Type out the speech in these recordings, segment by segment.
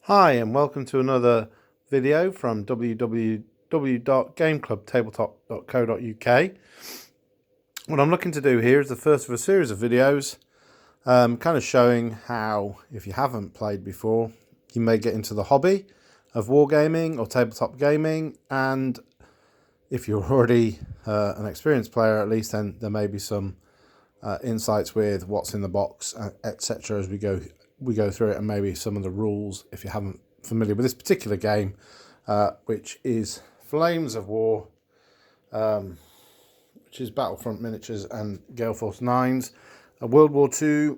Hi and welcome to another video from www.gameclubtabletop.co.uk. What I'm looking to do here is the first of a series of videos kind of showing how, if you haven't played before, you may get into the hobby of wargaming or tabletop gaming, and if you're already an experienced player at least, then there may be some insights with what's in the box, etc. as we go through it, and maybe some of the rules if you haven't familiar with this particular game, which is Flames of War, which is Battlefront Miniatures and Gale Force 9's a World War II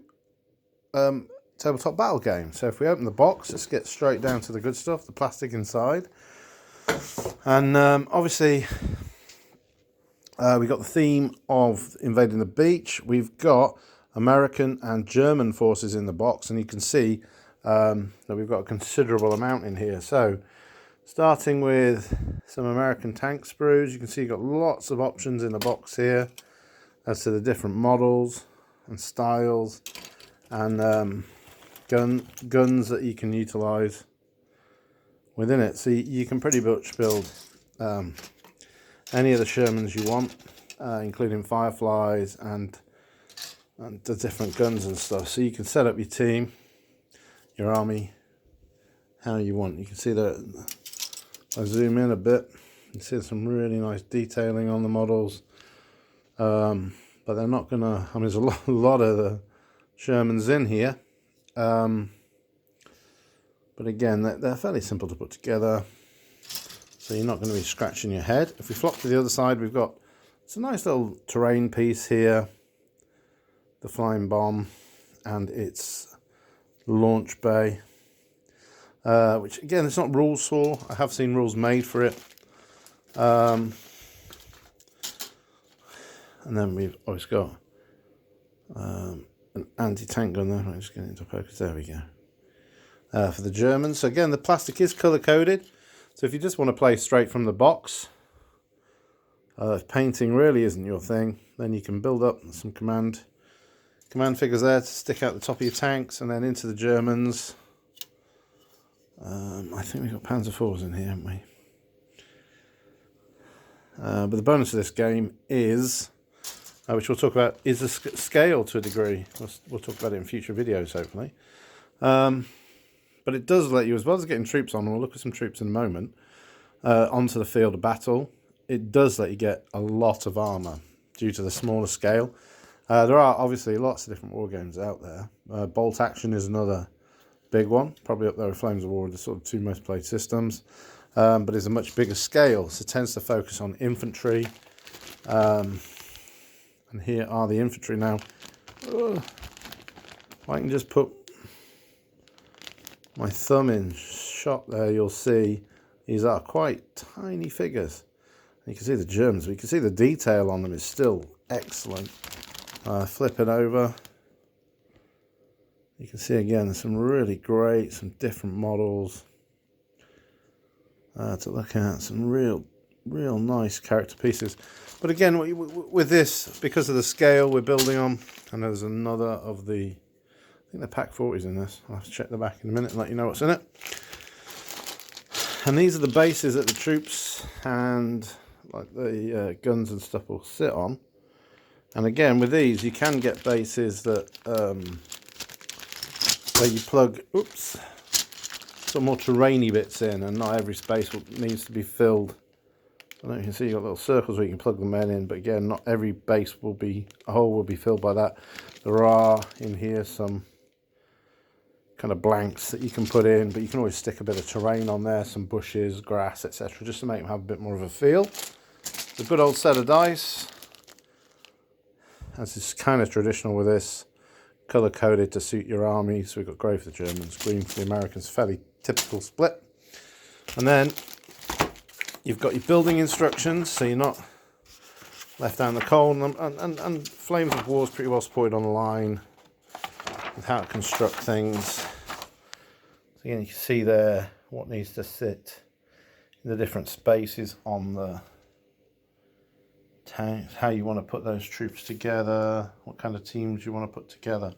tabletop battle game. So if we open the box, let's get straight down to the good stuff, the plastic inside. And obviously we've got the theme of invading the beach. We've got American and German forces in the box, and you can see that we've got a considerable amount in here. So starting with some American tank sprues, you can see you've got lots of options in the box here as to the different models and styles and guns that you can utilize within it. So you can pretty much build any of the Shermans you want, including Fireflies and the different guns and stuff. So you can set up your team, your army, how you want. You can see that I zoom in a bit, you can see some really nice detailing on the models, but they're not gonna, I mean, there's a lot of the Shermans in here, but again, they're fairly simple to put together, so you're not going to be scratching your head. If we flop to the other side, we've got, it's a nice little terrain piece here, the flying bomb and its launch bay, which again, it's not rules for. I have seen rules made for it. And then we've always got an anti-tank gun there. I'm just getting into focus. There we go. For the Germans. So again, the plastic is color-coded. So if you just want to play straight from the box, if painting really isn't your thing, then you can build up some command figures there to stick out the top of your tanks, and then into the Germans. I think we've got Panzer IVs in here, haven't we? But the bonus of this game is, which we'll talk about, is the scale to a degree. We'll talk about it in future videos, hopefully. But it does let you, as well as getting troops on, and we'll look at some troops in a moment, onto the field of battle. It does let you get a lot of armour due to the smaller scale. There are obviously lots of different war games out there. Bolt Action is another big one, probably up there with Flames of War, the sort of two most played systems, but it's a much bigger scale, so it tends to focus on infantry. And here are the infantry now. If I can just put my thumb in shot there, you'll see these are quite tiny figures. You can see the Germans, but you can see the detail on them is still excellent. Flip it over, you can see again there's some really great, some different models to look at, some real nice character pieces. But again, with this, because of the scale we're building on, and there's another of the, I think the Pack 40s in this, I'll have to check the back in a minute and let you know what's in it. And these are the bases that the troops and like the guns and stuff will sit on. And again, with these, you can get bases that where you plug, some more terrainy bits in, and not every space needs to be filled. I don't know if you can see you've got little circles where you can plug the men in, but again, not every base will be, a hole will be filled by that. There are in here some kind of blanks that you can put in, but you can always stick a bit of terrain on there, some bushes, grass, etc., just to make them have a bit more of a feel. It's a good old set of dice. As is kind of traditional with this, colour-coded to suit your army. So we've got grey for the Germans, green for the Americans, fairly typical split. And then you've got your building instructions, so you're not left down the cold. And Flames of War is pretty well supported online with how to construct things. So again, you can see there what needs to sit in the different spaces on the tanks, how you want to put those troops together, what kind of teams you want to put together.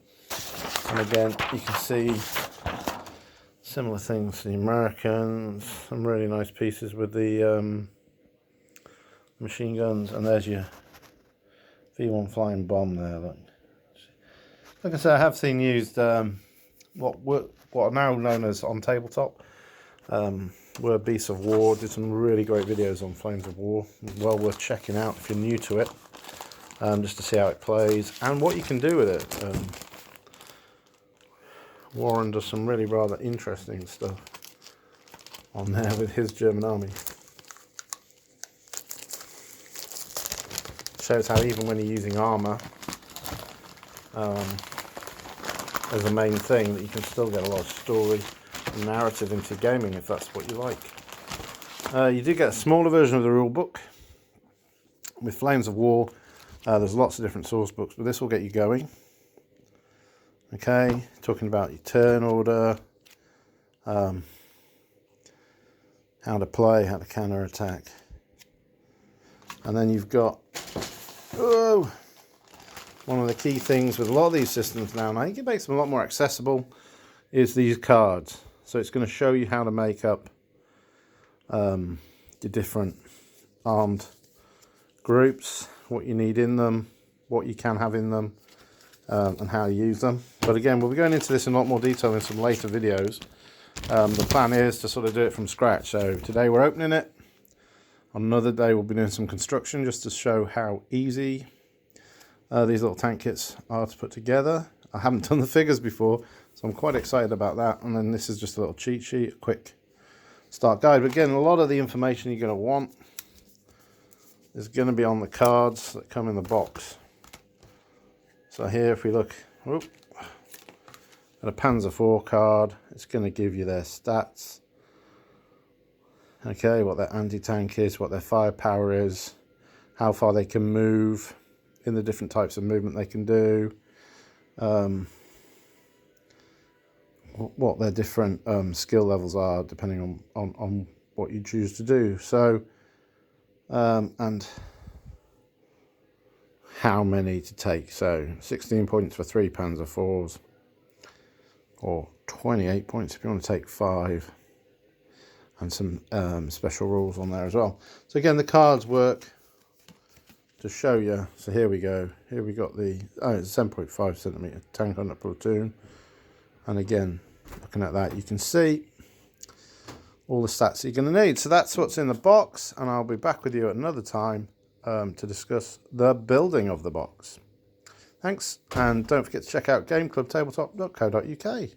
And again, you can see Similar things to the Americans. Some really nice pieces with the machine guns. And there's your V1 flying bomb there. Look. Like I said, I have seen used what are now known as on tabletop. Were Beasts of War. Did some really great videos on Flames of War. Well worth checking out if you're new to it. Just to see how it plays and what you can do with it. Warren does some really rather interesting stuff on there with his German army. Shows how even when you're using armour as a main thing, that you can still get a lot of story and narrative into gaming if that's what you like. You do get a smaller version of the rule book. With Flames of War, there's lots of different source books, but this will get you going. Okay, talking about your turn order, how to play, how to counter attack. And then you've got one of the key things with a lot of these systems now, and I think it makes them a lot more accessible, is these cards. So it's going to show you how to make up the different armed groups, what you need in them, what you can have in them, and how to use them. But again, we'll be going into this in a lot more detail in some later videos. The plan is to sort of do it from scratch. So today we're opening it. On another day we'll be doing some construction just to show how easy these little tank kits are to put together. I haven't done the figures before, so I'm quite excited about that. And then this is just a little cheat sheet, a quick start guide. But again, a lot of the information you're going to want is going to be on the cards that come in the box. So here, if we look at a Panzer IV card, it's going to give you their stats. Okay, what their anti-tank is, what their firepower is, how far they can move in the different types of movement they can do, what their different skill levels are depending on what you choose to do. So, and how many to take. So 16 points for 3 Panzer IVs, or 28 points if you want to take 5, and some special rules on there as well. So again, the cards work to show you. So here we go. Here we got the it's 7.5 centimeter tank on the platoon, and again, looking at that, you can see all the stats you're going to need. So that's what's in the box, and I'll be back with you at another time to discuss the building of the box. Thanks, and don't forget to check out gameclubtabletop.co.uk.